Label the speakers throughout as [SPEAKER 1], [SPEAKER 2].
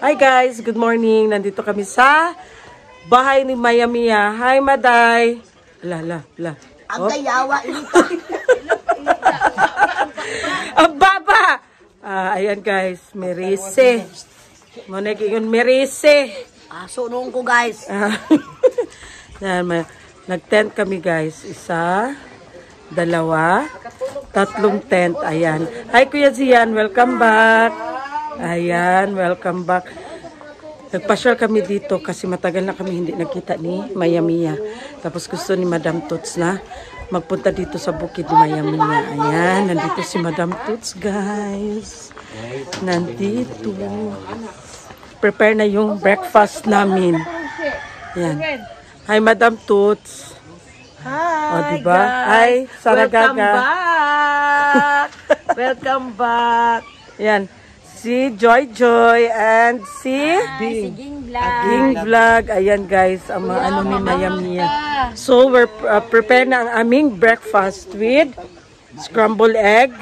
[SPEAKER 1] Hi guys, good morning. Nandito kami sa bahay ni Maya Mia. Hi Maday. La.
[SPEAKER 2] Ang kayawa ito.
[SPEAKER 1] Ang baba. Ayan guys, Merise. Monek yun, Merise.
[SPEAKER 2] Aso noon ko guys.
[SPEAKER 1] Yan, nag-tent kami guys. Isa, dalawa, tatlong tent. Ayan. Hi Kuya Zian, welcome back. Ayan, welcome back. Nagpasyal kami dito kasi matagal na kami hindi nagkita ni Maya Mia. Tapos gusto ni Madam Toots na magpunta dito sa bukid ni Maya Mia. Ayan, nandito si Madam Toots guys. Nandito. Prepare na yung breakfast namin. Ayan. Hi Madam Toots.
[SPEAKER 2] Hi,
[SPEAKER 1] o, diba? Hi, Saragaga.
[SPEAKER 2] Welcome back. Welcome back.
[SPEAKER 1] Ayan. Si Joy and si
[SPEAKER 2] Ging Vlog.
[SPEAKER 1] Ging Vlog. Ayan guys, ang mga ano ni Maya Mia. So, we're prepare na ang aming breakfast with scrambled egg.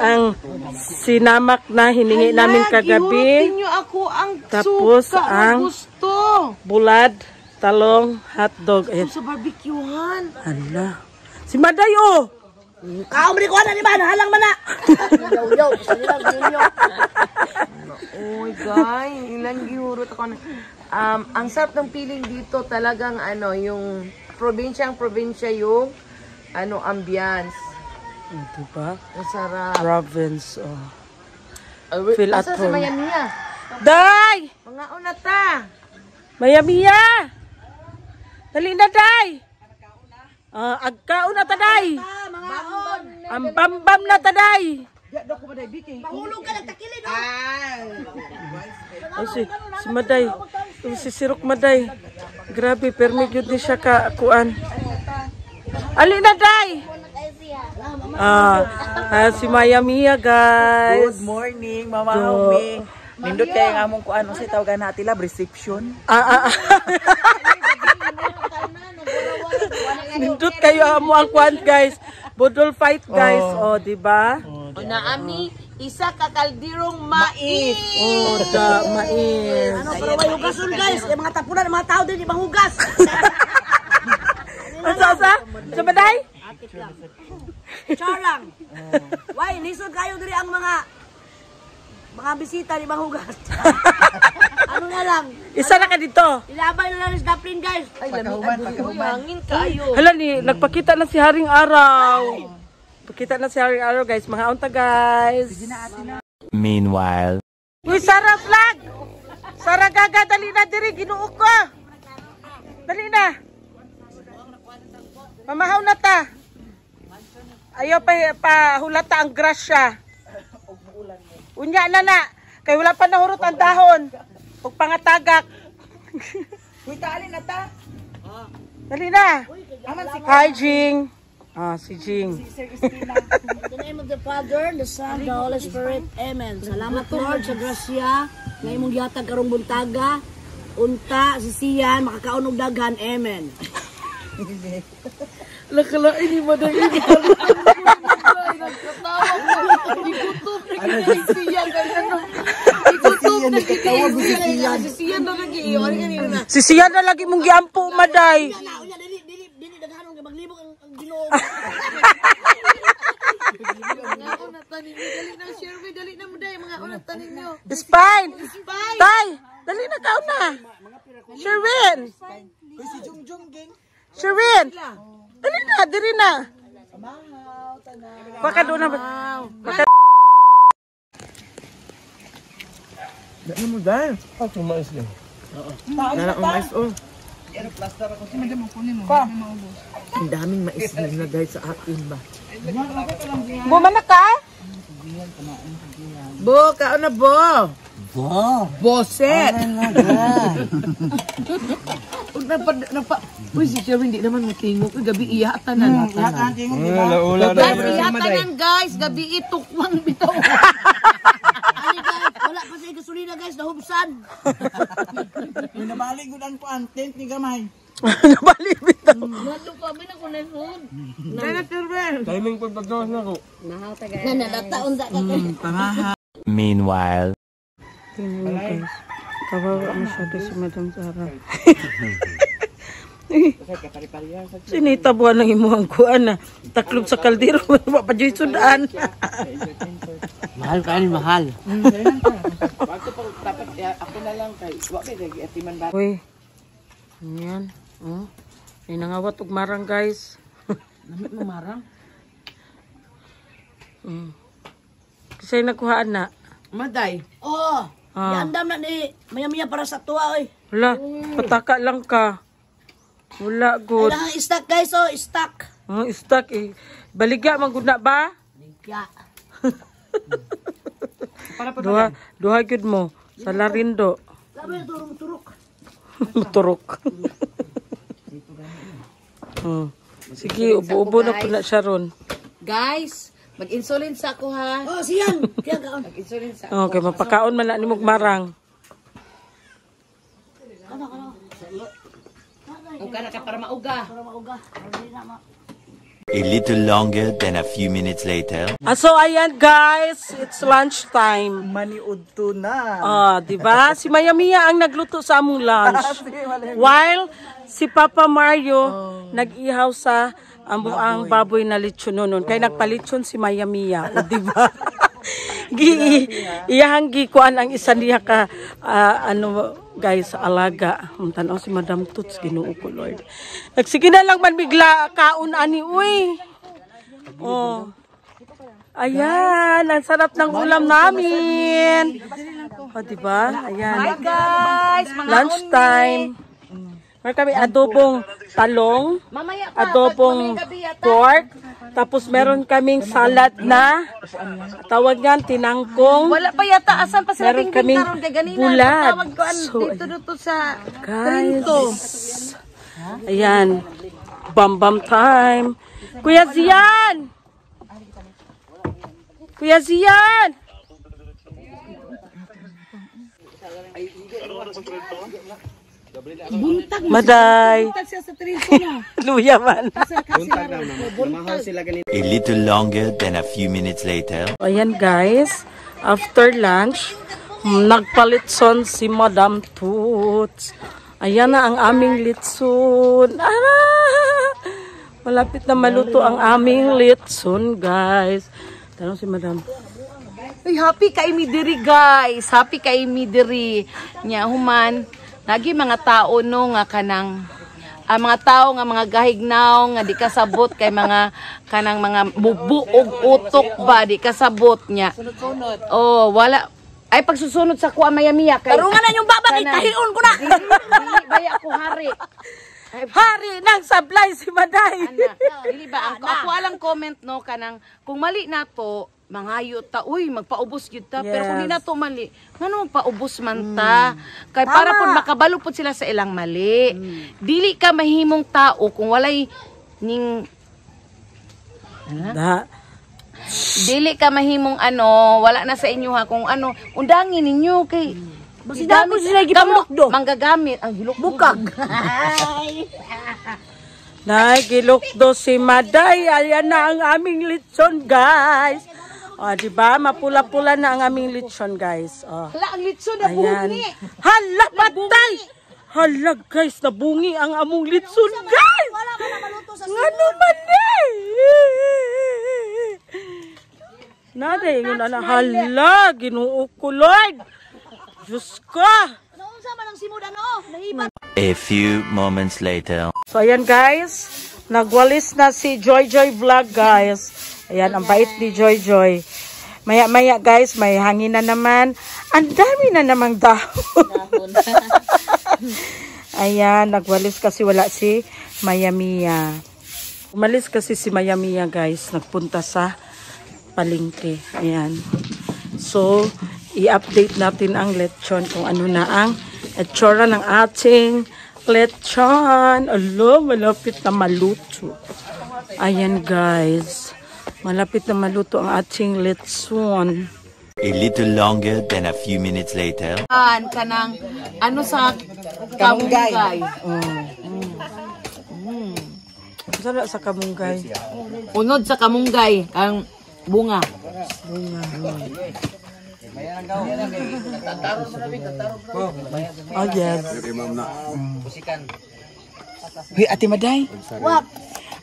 [SPEAKER 1] Ang sinamak na hiningi namin kagabi.
[SPEAKER 2] Ako ang
[SPEAKER 1] tapos ang
[SPEAKER 2] gusto.
[SPEAKER 1] Bulad, talong, hotdog. Ayan.
[SPEAKER 2] Sa barbecuehan.
[SPEAKER 1] Hala. Si Maday oh!
[SPEAKER 2] Kaumri ko na ni man, halang man na. Yo. Oh guys, ilang gihurot ako na. Ang sarap ng feeling dito talagang ano, yung probinsya yung ano, ambience.
[SPEAKER 1] Diba?
[SPEAKER 2] Ang sarap.
[SPEAKER 1] Province. Oh. Feel at
[SPEAKER 2] Asa
[SPEAKER 1] home.
[SPEAKER 2] sa Maya Mia?
[SPEAKER 1] Day!
[SPEAKER 2] Mga una ta.
[SPEAKER 1] Maya Mia! Dali na, Day! Agkaon na, Taday! Ang bambam na, Taday!
[SPEAKER 2] Mahulog ka ng takilid,
[SPEAKER 1] Oh, si Maday. Si Sirok Maday. Grabe, permit yun din siya kuan. Ali na, Day! Si Maya Mia, guys.
[SPEAKER 3] Good morning, Mama Humi. Nindot kayo nga mong kuan, sa tawagan natin lab, reception.
[SPEAKER 1] Nindot kayo mo ang kuan, guys. Budol fight, guys. Oh, diba?
[SPEAKER 2] Naami, isa ka kaldirong mais.
[SPEAKER 1] Oh, mais.
[SPEAKER 2] Ano, pero may hugason, guys. Yung mga tapunan, mga tao din, ibang hugas.
[SPEAKER 1] Sa Maday?
[SPEAKER 2] Char lang. Why, lisod kayo diri ang mga bisita ni Mahugas. Ano na lang.
[SPEAKER 1] Isa na ka dito.
[SPEAKER 2] Ilabay na lang ni Daplin, guys. Ay, hangin kayo.
[SPEAKER 1] Hala ni, nagpakita na si Haring Araw. Pakita na si Haring Araw, guys. Mga unta, guys.
[SPEAKER 4] Meanwhile.
[SPEAKER 1] Uy, Sarah Vlog! Sarah Gaga, dali na diri, ginuok ko. Dali na. Mamahaw na ta. Ayaw pa hulata ang grasya. Unya na. Kaya wala pa nahurot ang dahon. Huwag pangatagak.
[SPEAKER 3] Uy, taalin na ta.
[SPEAKER 1] Dali na. Hi, Jing. Si Jing.
[SPEAKER 2] In the name of the Father, the Son, the Holy Spirit. Amen. Salamat Lord sa grasya. Ngayon mong yatag karong buntaga. Unta, sisiyan, makakaunog daghan. Amen.
[SPEAKER 1] Lakalain ni Maday. Sisiyan na lagi mong giampo, Maday.
[SPEAKER 2] Dili daghanong maglibog ang Ginoo. Dali na share me, dali na Maday mga unang tanin niyo.
[SPEAKER 1] It's fine. Tay, dali na ka na. Sherwin. Sherwin. Dali na, diri na. Baka doon na.
[SPEAKER 3] Ano mo dahil?
[SPEAKER 4] Ako mais lang.
[SPEAKER 3] Nala ang mais, oh. Ang daming mais na dahil sa akin ba?
[SPEAKER 1] Bumana ka?
[SPEAKER 3] Bo, kaon na bo! Boset! Uy, si Sherwin, hindi naman matingog. Uy, gabi iyatan na.
[SPEAKER 2] Guys, iyatanan guys. Gabi itukwang bitaw. Ay guys, wala pa sa gasolina guys. Nahubsan.
[SPEAKER 3] Nabalik ko ang kuan, tent ni Gamay.
[SPEAKER 1] Nabalik bitaw.
[SPEAKER 2] Nato kami na kunan hod.
[SPEAKER 3] Kaya Sherwin!
[SPEAKER 4] Timing po pagkawas na ko.
[SPEAKER 2] Nanalataon da ka.
[SPEAKER 3] Pangaha.
[SPEAKER 4] Meanwhile.
[SPEAKER 1] Tingnan mo guys. Kawawa masyado si Madam Sara. Sinitabuan ng imuhang kuan na. Taklob sa kaldero. Mapadyo'y sudaan.
[SPEAKER 2] Mahal ka ni mahal.
[SPEAKER 3] Ako na lang kay atiman ba.
[SPEAKER 1] Uy. Ayan. Oh. Ay nangawat og marang guys.
[SPEAKER 3] Namit mo marang.
[SPEAKER 1] Kasi nakuhaan na.
[SPEAKER 3] Maday.
[SPEAKER 2] Oh, yandam na ni maya-maya para sa tuwa oy.
[SPEAKER 1] Wala. Pataka lang ka. Wala good.
[SPEAKER 2] Kailangan stock guys, oh, stock.
[SPEAKER 1] Stuck eh. Baligya maguna ba?
[SPEAKER 2] Ligya.
[SPEAKER 1] Duha gyud mo sa larindo.
[SPEAKER 2] Sabi turok.
[SPEAKER 1] Turok. Sige, ubo-ubo na po na siya ron.
[SPEAKER 3] Guys, mag-insulin sa ako ha.
[SPEAKER 2] Oh, siyan. Kaya kaon.
[SPEAKER 3] Mag-insulin sa
[SPEAKER 1] Okay, mapakaon man na ni Mugmarang.
[SPEAKER 3] Uga na ka para mauga.
[SPEAKER 2] Para mauga. Hindi na ma.
[SPEAKER 4] A little longer than a few minutes later.
[SPEAKER 1] So ayan guys, it's lunch time.
[SPEAKER 3] Maniud to na.
[SPEAKER 1] Di ba? Si Maya Mia ang nagluto sa among lunch. While si Papa Mario nag-ihaw sa ang baboy na lechon noon. Kaya nagpalechon si Maya Mia, di ba? Iyahang gikuan ang isa niya ka guys, alaga. Tanaw si Madam Toots, Ginoo ko Lord. Nagsige na lang man bigla kaon ani uy. Oh. Ayan, ang sarap ng ulam namin. Di ba? Ayan.
[SPEAKER 3] Hi guys,
[SPEAKER 1] Lunch time. Meron kami adobong talong, adobong pork, tapos meron kaming salad na tawag yan, tinangkong.
[SPEAKER 3] wala pa yata asan pa sila
[SPEAKER 1] Meron
[SPEAKER 3] bingbing
[SPEAKER 1] kaming
[SPEAKER 3] karon kay ganina.
[SPEAKER 1] bulat.
[SPEAKER 3] Tawag ko
[SPEAKER 1] So,
[SPEAKER 3] dito sa
[SPEAKER 1] guys, ayan, bam time. Kuya Zian! Kuya Zian! Maday! Luya man.
[SPEAKER 4] A little longer than a few minutes later.
[SPEAKER 1] Ayan guys, after lunch, nagpalitson si Madam Toots. Ayan na ang aming litson. Malapit na maluto ang aming litson guys. Tanong si Madam.
[SPEAKER 3] Uy, happy kay mi diri guys. Happy kay mi diri. Nya human nagi mga tao no nga kanang mga tao nga mga gahignaw nga di kasabot kay mga kanang mga bubuog utok ba di kasabot nya. Oh, wala ay pagsusunod sa kuha Maya-Mia kay
[SPEAKER 2] Tarungan na yung baba kay tahion ko na.
[SPEAKER 3] Dili baya ako hari.
[SPEAKER 1] Hari ng sablay si Maday.
[SPEAKER 3] Dili ba ako alang comment no kanang kung mali na to mangayo ta, uy, magpaubos gyud ta. Pero kung di na to mali, ngano magpaubos man ta? Kay para pud makabalo pud sila sa ilang mali. Dili ka mahimong tao kung walay ning dili ka mahimong wala na sa inyo ha kung undangin ninyo kay
[SPEAKER 2] Basi dapat sila gipamukdo.
[SPEAKER 3] Manggagamit ang hilok-bukag.
[SPEAKER 1] Nagilukdo si Maday. Ayan na ang aming litson guys. Diba? Mapula-pula na ang aming litson guys.
[SPEAKER 3] Hala, ang litson na bungi.
[SPEAKER 1] Hala, patay! Hala guys, nabungi ang among litson guys!
[SPEAKER 2] Wala ka na maluto sa
[SPEAKER 1] Ano man eh? Naday, yun na. Hala, Ginoo ko Lord. Diyos ko.
[SPEAKER 2] Noon sa man ang simudan no. Nahibat.
[SPEAKER 4] A few moments later.
[SPEAKER 1] So ayan guys, nagwalis na si Joy Joy Vlog guys. Ayan, ang bait ni Joy Joy. Maya-maya guys, may hangin na naman. Ang dami na namang dahon. Ayan, nagwalis kasi wala si Maya-Mia. Umalis kasi si Maya-Mia guys, nagpunta sa palengke. Ayan. So, i-update natin ang lechon kung ano na ang itsura ng ating lechon. Alo, malapit na maluto. Ayan guys. Malapit na maluto ang ating lechon.
[SPEAKER 4] A little longer than a few minutes later.
[SPEAKER 3] Kanang sa kamunggay.
[SPEAKER 1] Saan sa kamunggay?
[SPEAKER 3] Unod sa kamunggay, ang bunga.
[SPEAKER 1] Oh, yes.
[SPEAKER 5] Hoy, Ate Maday.
[SPEAKER 2] What?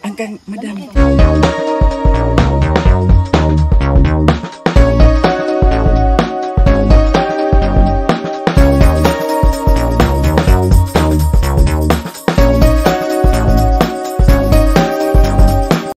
[SPEAKER 5] Ang kang, madam.